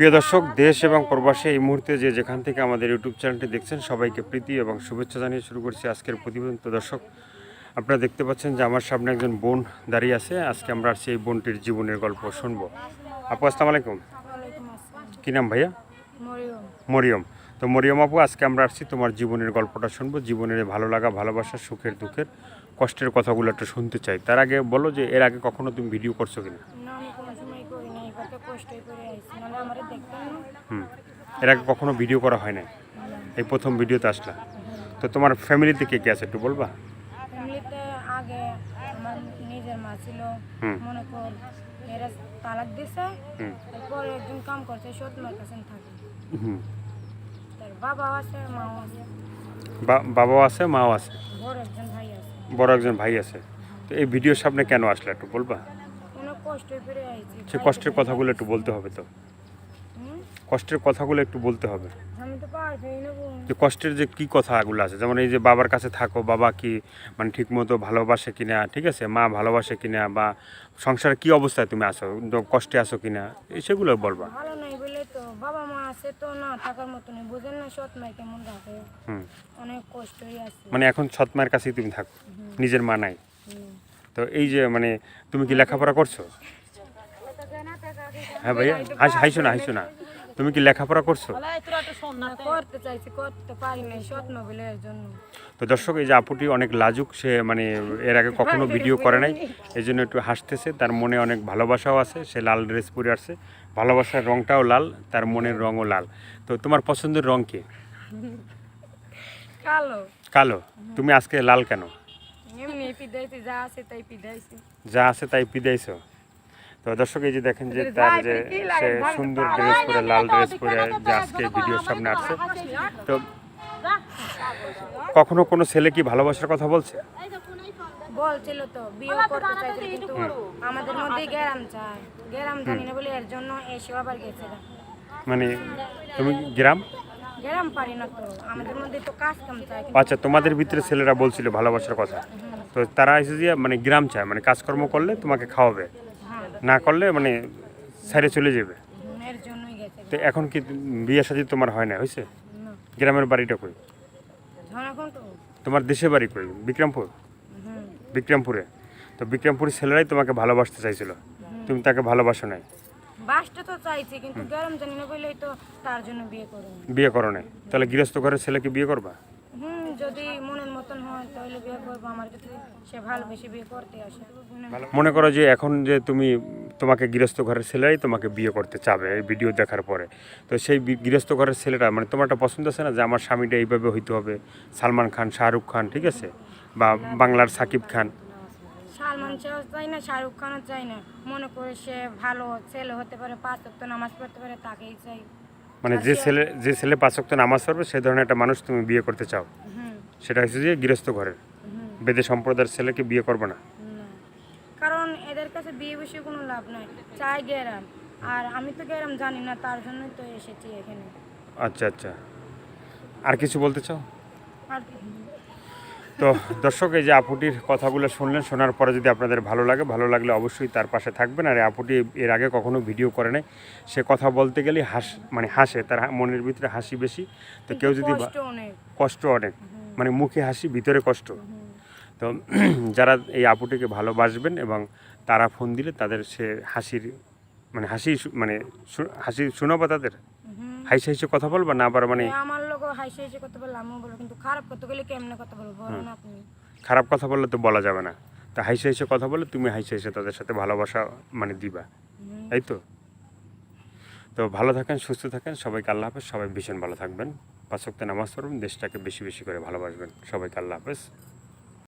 প্রিয় দর্শক, দেশ এবং প্রবাসে এই মুহূর্তে যে যেখান থেকে আমাদের ইউটিউব চ্যানেলটি দেখছেন সবাইকে প্রীতি এবং শুভেচ্ছা জানিয়ে শুরু করছি আজকের প্রতিবেদন। তো দর্শক, আপনারা দেখতে পাচ্ছেন যে আমার সামনে একজন বোন দাঁড়িয়ে আছে। আজকে আমরা সেই বোনটির জীবনের গল্প শুনবো। আপু, আসসালামু আলাইকুম। ওয়ালাইকুম আসসালাম। কী নাম ভাইয়া? মরিয়ম। মরিয়ম। তো মরিয়ম আপু, আজকে আমরা আসছি তোমার জীবনের গল্পটা শুনবো। জীবনের ভালো লাগা, ভালোবাসা, সুখের দুঃখের, কষ্টের কথাগুলো একটু শুনতে চাই। তার আগে বলো যে এর আগে কখনো তুমি ভিডিও করছো কিনা? না, আমি কোনো সময় করি না, এবার তো কষ্টই করে আইছি, নাহলে আমার দেখতেন না। এর আগে কখনো ভিডিও করা হয় না, এই প্রথম ভিডিওতে আসলা। তো তোমার ফ্যামিলিতে কে কে আছে একটু বলবা? ফ্যামিলিতে আগে আমার নিজের মা ছিল, হুম। মনে কর এরা তালাক দিছে, হুম। তারপরে একজন কাম করছে, সৎ মার কাছে থাকে। হুম। তার বাবাও আছে, মাও আছে, বাবাও আছে, মাও আছে, বড় একজন ভাই আছে। বড় একজন ভাই আছে। তো এই ভিডিওর সামনে কেন আসলে একটু বলবা? অনেক কষ্টই করে আইছি। সে কষ্টের কথাগুলো একটু বলতে হবে তো, হুম? কষ্টের কথাগুলো একটু বলতে হবে। আমি তো পারবই না গো। যে কষ্টের যে কি কথাগুলো আছে, যেমন এই যে বাবার কাছে থাকো, বাবা কি মানে ঠিক মতো ভালোবাসে কিনা, ঠিক আছে, মা ভালোবাসে কিনা, বা সংসারে কি অবস্থায় তুমি আছো, কষ্টে আছো কিনা, এই সেগুলো বলবা। ভালো নাই বলে তো, বাবা মা আছে তো না থাকার মতো নেই, বুঝেন না সৎ মাই কেমন রাখে। হুম। অনেক কষ্টই আছে। মানে এখন সৎ মায়ের কাছেই তুমি থাকো, নিজের মা নাই। হুম। তো এই যে মানে তুমি কি লেখাপড়া করছো? হ্যাঁ ভাইয়া, হাইসো না, হাইসো না। তুমি কি লেখাপড়া করছো? করতে চাইছি, করতে পারি নাই, স্বপ্ন বলে এর জন্য। তো দর্শক, এই যে আপুটি অনেক লাজুক, সে মানে এর আগে কখনো ভিডিও করে নাই, এই জন্য একটু হাসতেছে। তার মনে অনেক ভালোবাসাও আছে, সে লাল ড্রেস পরে আসছে, ভালোবাসার রংটাও লাল, তার মনের রঙও লাল। তো তোমার পছন্দের রং কি? কালো। কালো। তুমি আজকে লাল কেন? এমনি পিদাইছি, যা আছে তাই পিদাইছি। যা আছে তাই পিদাইছো। তো দর্শক, এই যে দেখেন যে তার যে সে সুন্দর ড্রেস পরে, লাল ড্রেস পরে যে আজকে ভিডিওর সামনে আসছে। তো কখনো কোনো ছেলে কি ভালোবাসার কথা বলছে? বলছিল তো, বিয়ে করতে চাইছিল, কিন্তু আমাদের মধ্যেই গ্যারাম চায়, গ্যারাম জানি না বলে এর জন্য এসে আবার গেছিলাম। মানে তুমি গ্রাম, গ্যারাম পারি না তো, আমাদের মধ্যে তো কাজ কাম চায়। আচ্ছা, তোমাদের ভিতরে ছেলেরা বলছিল ভালোবাসার কথা। তো তারা এসে যে মানে গ্রাম চায়, মানে কাজকর্ম করলে তোমাকে খাওয়াবে, হ্যাঁ, না করলে মানে ছেড়ে চলে যাবে। এর জন্যই গেছে। তো এখন কি বিয়ে শাদী তোমার হয় না, হয়েছে? না, গ্রামের বাড়িটা কই? এখন তো তোমার দেশের বাড়ি কই? বিক্রমপুর। বিক্রমপুরে। তো বিক্রমপুরের ছেলেরাই তোমাকে ভালোবাসতে চাইছিল, তুমি তাকে ভালোবাসো নাই। বাসটা তো চাইছি, কিন্তু গ্যারাম জানি না বলেই তো তার জন্য বিয়ে করি। বিয়ে করো নাই, তাহলে গৃহস্থ ঘরের ছেলেকে বিয়ে করবা? যদি মনের মতন হয় তাহলে বিয়ে করবো, আমার যদি সে ভালোবেসে বিয়ে করতে আসে। মনে করো যে এখন যে তোমাকে গৃহস্থ ঘরের ছেলেরাই তোমাকে বিয়ে করতে চাবে এই ভিডিও দেখার পরে। তো সেই গৃহস্থ ঘরের ছেলেরা মানে তোমার একটা পছন্দ আছে না, যে আমার স্বামীটা এইভাবে হইতে হবে, সালমান খান, শাহরুখ খান, ঠিক আছে, বা বাংলার সাকিব খান। সালমান শাহ চাই না, শাহরুখ খানও চাই না, মনে করে সে ভালো ছেলে হতে পারে, 5 ওয়াক্ত নামাজ পড়তে পারে, তাকেই চাই। মানে যে ছেলে 5 ওয়াক্ত নামাজ পড়বে সে ধরনের একটা মানুষ তুমি বিয়ে করতে চাও। হুম। সেটা হচ্ছে যে গৃহস্থ ঘরের, বেদে সম্প্রদায়ের ছেলেকে বিয়ে করবে না। না, কারণ এদের কাছে বিয়ে বসে কোনো লাভ নাই, চাই গ্যারাম, আর আমি তো গ্যারাম জানি না, তার জন্যই তো এসেছি এখানে। আচ্ছা আচ্ছা, আর কিছু বলতে চাও? আর কি? তো দর্শক, এই যে আপুটির কথাগুলো শুনলেন, শোনার পরে যদি আপনাদের ভালো লাগে, ভালো লাগলে অবশ্যই তার পাশে থাকবেন। আর এই আপুটি এর আগে কখনো ভিডিও করে নাই, সে কথা বলতে গেলেই মানে হাসে, তার মনের ভিতরে হাসি বেশি। তো কেউ যদি কষ্ট অনেক। কষ্ট অনেক, মানে মুখে হাসি ভিতরে কষ্ট। তো যারা এই আপুটিকে ভালোবাসবেন এবং তারা ফোন দিলে তাদের সে হাসির মানে হাসি শোনাবা, তাদের হাসি হাসি কথা বলবা না, আবার মানে আমার লোক হাসি হাসি কথা বললে আমিও বলবো, কিন্তু খারাপ কথা বলে কেমনে কথা বলবো বলেন আপনি? খারাপ কথা বললে তো বলা যাবে না। তা হাসি হাসি কথা বলে তুমি হাসি হাসি তাদের সাথে ভালোবাসা মানে দিবা, তাই তো? তো ভালো থাকেন, সুস্থ থাকেন, সবাইকে আল্লাহ হাফেজ। সবাই ভীষণ ভালো থাকবেন, 5 ওয়াক্ত নামাজ পড়বেন, দেশটাকে বেশি বেশি করে ভালোবাসবেন। সবাইকে আল্লাহ হাফেজ।